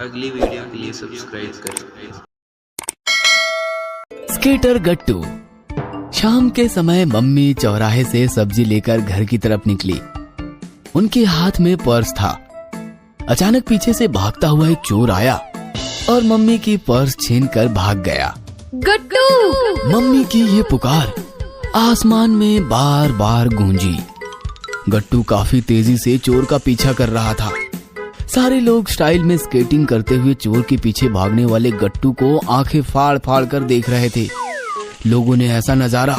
अगली वीडियो के लिए सब्सक्राइब करें। स्केटर गट्टू। शाम के समय मम्मी चौराहे से सब्जी लेकर घर की तरफ निकली। उनके हाथ में पर्स था। अचानक पीछे से भागता हुआ एक चोर आया और मम्मी की पर्स छीनकर भाग गया। गट्टू! मम्मी की ये पुकार आसमान में बार बार गूंजी। गट्टू काफी तेजी से चोर का पीछा कर रहा था। सारे लोग स्टाइल में स्केटिंग करते हुए चोर के पीछे भागने वाले गट्टू को आंखें फाड़ फाड़ कर देख रहे थे। लोगों ने ऐसा नजारा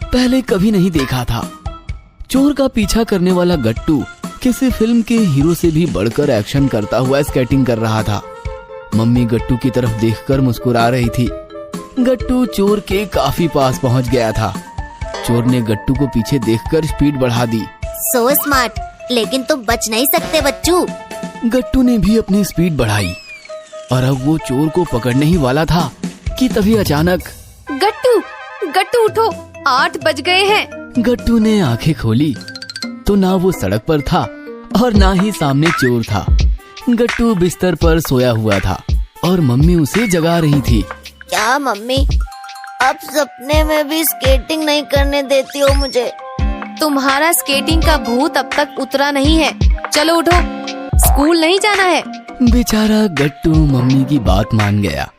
पहले कभी नहीं देखा था। चोर का पीछा करने वाला गट्टू किसी फिल्म के हीरो से भी बढ़कर एक्शन करता हुआ स्केटिंग कर रहा था। मम्मी गट्टू की तरफ देखकर मुस्कुरा रही थी। गट्टू चोर के काफी पास पहुंच गया था। चोर ने गट्टू को पीछे देखकर स्पीड बढ़ा दी। सो स्मार्ट, लेकिन तुम बच नहीं सकते बच्चू। गट्टू ने भी अपनी स्पीड बढ़ाई और अब वो चोर को पकड़ने ही वाला था कि तभी अचानक गट्टू उठो, 8 बज गए हैं। गट्टू ने आंखें खोली तो ना वो सड़क पर था और ना ही सामने चोर था। गट्टू बिस्तर पर सोया हुआ था और मम्मी उसे जगा रही थी। क्या मम्मी, अब सपने में भी स्केटिंग नहीं करने देती हो मुझे? तुम्हारा स्केटिंग का भूत अब तक उतरा नहीं है। चलो उठो, स्कूल नहीं जाना है। बेचारा गट्टू मम्मी की बात मान गया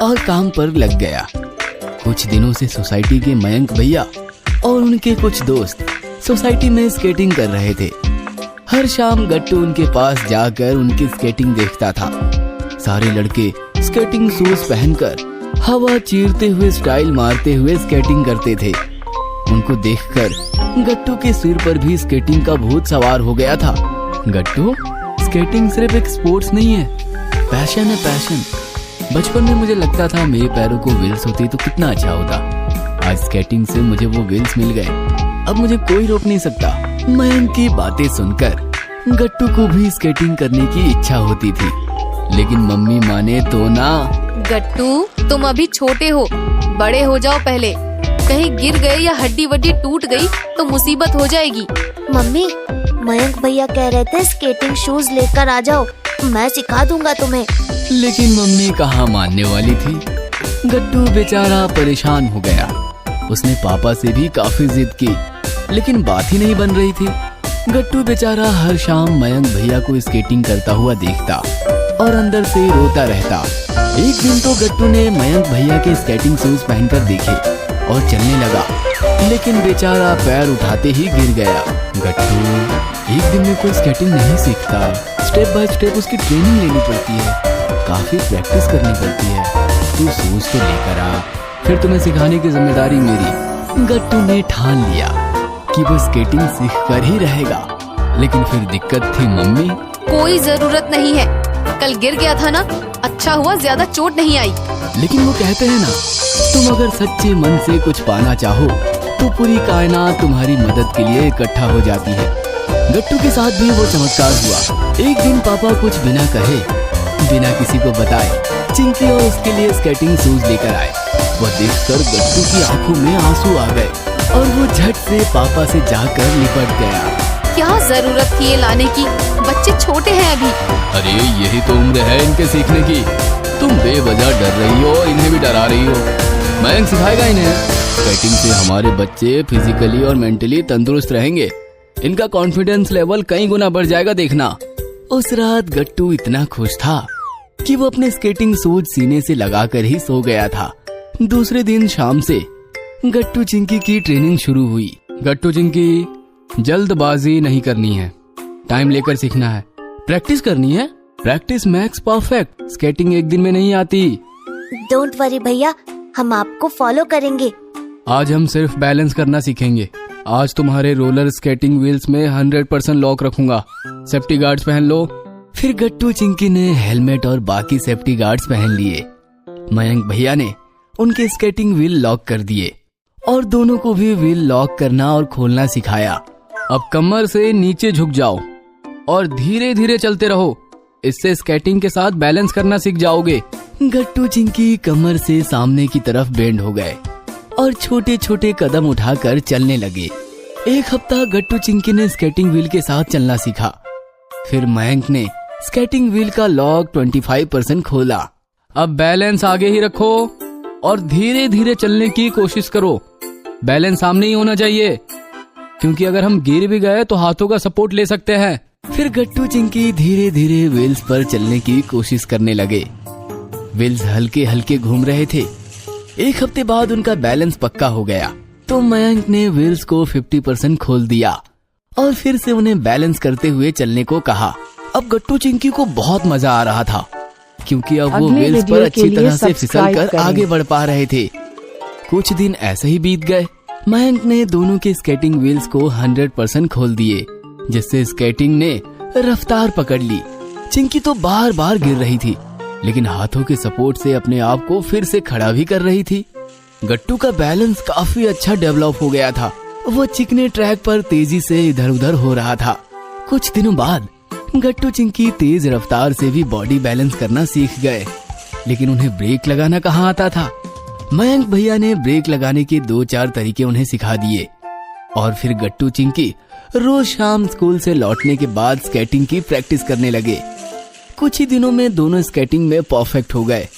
और काम पर लग गया। कुछ दिनों से सोसाइटी के मयंक भैया और उनके कुछ दोस्त सोसाइटी में स्केटिंग कर रहे थे। हर शाम गट्टू उनके पास जाकर उनकी स्केटिंग देखता था। सारे लड़के स्केटिंग शूज पहनकर हवा चीरते हुए स्टाइल मारते हुए स्केटिंग करते थे। उनको देखकर गट्टू के सिर पर भी स्केटिंग का भूत सवार हो गया था। गट्टू, स्केटिंग सिर्फ एक स्पोर्ट्स नहीं है, पैशन है, पैशन। बचपन में मुझे लगता था मेरे पैरों को व्हील्स होती तो कितना अच्छा होता। आज स्केटिंग से मुझे वो व्हील्स मिल गए, अब मुझे कोई रोक नहीं सकता। मयंक की बातें सुनकर गट्टू को भी स्केटिंग करने की इच्छा होती थी, लेकिन मम्मी माने तो ना। गट्टू, तुम अभी छोटे हो, बड़े हो जाओ पहले। कहीं गिर गए या हड्डी वड्डी टूट गई तो मुसीबत हो जाएगी। मम्मी, मयंक भैया कह रहे थे स्केटिंग शूज लेकर आ जाओ, मैं सिखा दूंगा तुम्हें। लेकिन मम्मी कहाँ मानने वाली थी। गट्टू बेचारा परेशान हो गया। उसने पापा से भी काफी जिद की, लेकिन बात ही नहीं बन रही थी। गट्टू बेचारा हर शाम मयंक भैया को स्केटिंग करता हुआ देखता और अंदर से रोता रहता। एक दिन तो गट्टू ने मयंक भैया के स्केटिंग शूज पहनकर देखे और चलने लगा, लेकिन बेचारा पैर उठाते ही गिर गया। गट्टू, एक दिन में कोई स्केटिंग नहीं सीखता। स्टेप बाय स्टेप उसकी ट्रेनिंग लेनी पड़ती है, काफी प्रैक्टिस करनी पड़ती है। तू शूज तो लेकर आ, फिर तुम्हें सिखाने की जिम्मेदारी मेरी। गट्टू ने ठान लिया कि वो स्केटिंग सीख कर ही रहेगा, लेकिन फिर दिक्कत थी मम्मी। कोई जरूरत नहीं है, कल गिर गया था ना, अच्छा हुआ ज्यादा चोट नहीं आई। लेकिन वो कहते हैं ना, तुम अगर सच्चे मन से कुछ पाना चाहो तो पूरी कायनात तुम्हारी मदद के लिए इकट्ठा हो जाती है। गट्टू के साथ भी वो चमत्कार हुआ। एक दिन पापा कुछ बिना कहे, बिना किसी को बताए चिंकी और उसके लिए स्केटिंग शूज लेकर आए। वह देखकर गट्टू की आंखों में आंसू आ गए और वो झट से पापा से जाकर लिपट गया। क्या जरूरत थी ये लाने की, बच्चे छोटे हैं अभी। अरे यही तो उम्र है इनके सीखने की। तुम बेवजह डर रही हो, इन्हें भी डरा रही हो। मयंक सिखाएगा इन्हें। स्केटिंग से हमारे बच्चे फिजिकली और मेंटली तंदुरुस्त रहेंगे। इनका कॉन्फिडेंस लेवल कई गुना बढ़ जाएगा, देखना। उस रात गट्टू इतना खुश था कि वो अपने स्केटिंग शूज सीने से लगाकर ही सो गया था। दूसरे दिन शाम से गट्टू चिंकी की ट्रेनिंग शुरू हुई। गट्टू चिंकी, जल्दबाजी नहीं करनी है, टाइम लेकर सीखना है, प्रैक्टिस करनी है। Practice max perfect. स्केटिंग एक दिन में नहीं आती। डोंट वरी भैया, हम आपको फॉलो करेंगे। आज हम सिर्फ बैलेंस करना सीखेंगे। आज तुम्हारे रोलर स्केटिंग व्हील्स में 100% लॉक रखूंगा। सेफ्टी गार्ड्स पहन लो। फिर गट्टू चिंकी ने हेलमेट और बाकी सेफ्टी गार्ड्स पहन लिए। मयंक भैया ने उनके स्केटिंग व्हील लॉक कर दिए और दोनों को भी व्हील लॉक करना और खोलना सिखाया। अब कमर से नीचे झुक जाओ और धीरे धीरे चलते रहो, इससे स्केटिंग के साथ बैलेंस करना सीख जाओगे। गट्टू चिंकी कमर से सामने की तरफ बेंड हो गए और छोटे छोटे कदम उठाकर चलने लगे। एक हफ्ता गट्टू चिंकी ने स्केटिंग व्हील के साथ चलना सीखा। फिर मयंक ने स्केटिंग व्हील का लॉक 25% खोला। अब बैलेंस आगे ही रखो और धीरे धीरे चलने की कोशिश करो। बैलेंस सामने ही होना चाहिए, क्योंकि अगर हम गिर भी गए तो हाथों का सपोर्ट ले सकते हैं। फिर गट्टू चिंकी धीरे धीरे व्हील्स पर चलने की कोशिश करने लगे। व्हील्स हल्के हल्के घूम रहे थे। एक हफ्ते बाद उनका बैलेंस पक्का हो गया तो मयंक ने व्हील्स को 50% खोल दिया और फिर से उन्हें बैलेंस करते हुए चलने को कहा। अब गट्टू चिंकी को बहुत मजा आ रहा था, क्योंकि अब वो व्हील्स पर अच्छी तरह से फिसल कर आगे बढ़ पा रहे थे। कुछ दिन ऐसे ही बीत गए। मयंक ने दोनों के स्केटिंग व्हील्स को 100% खोल दिए, जिससे स्केटिंग ने रफ्तार पकड़ ली। चिंकी तो बार बार गिर रही थी, लेकिन हाथों के सपोर्ट से अपने आप को फिर से खड़ा भी कर रही थी। गट्टू का बैलेंस काफी अच्छा डेवलप हो गया था। वो चिकने ट्रैक पर तेजी से इधर उधर हो रहा था। कुछ दिनों बाद गट्टू चिंकी तेज रफ्तार से भी बॉडी बैलेंस करना सीख गए, लेकिन उन्हें ब्रेक लगाना कहाँ आता था। मयंक भैया ने ब्रेक लगाने के 2-4 तरीके उन्हें सिखा दिए और फिर गट्टू चिंकी रोज शाम स्कूल से लौटने के बाद स्केटिंग की प्रैक्टिस करने लगे। कुछ ही दिनों में दोनों स्केटिंग में परफेक्ट हो गए।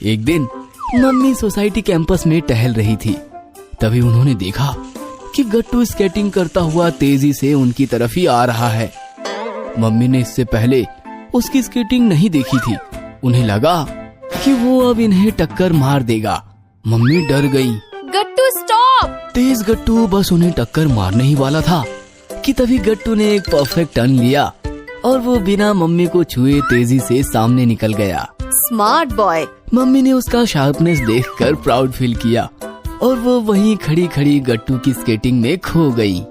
एक दिन मम्मी सोसाइटी कैंपस में टहल रही थी। तभी उन्होंने देखा कि गट्टू स्केटिंग करता हुआ तेजी से उनकी तरफ ही आ रहा है। मम्मी ने इससे पहले उसकी स्केटिंग नहीं देखी थी। उन्हें लगा कि वो अब इन्हें टक्कर मार देगा। मम्मी डर गईं। गट्टू स्टॉप! तेज गट्टू बस उन्हें टक्कर मारने ही वाला था कि तभी गट्टू ने एक परफेक्ट टर्न लिया और वो बिना मम्मी को छुए तेजी से सामने निकल गया। Smart boy! मम्मी ने उसका शार्पनेस देखकर प्राउड फील किया और वो वहीं खड़ी खड़ी गट्टू की स्केटिंग में खो गई।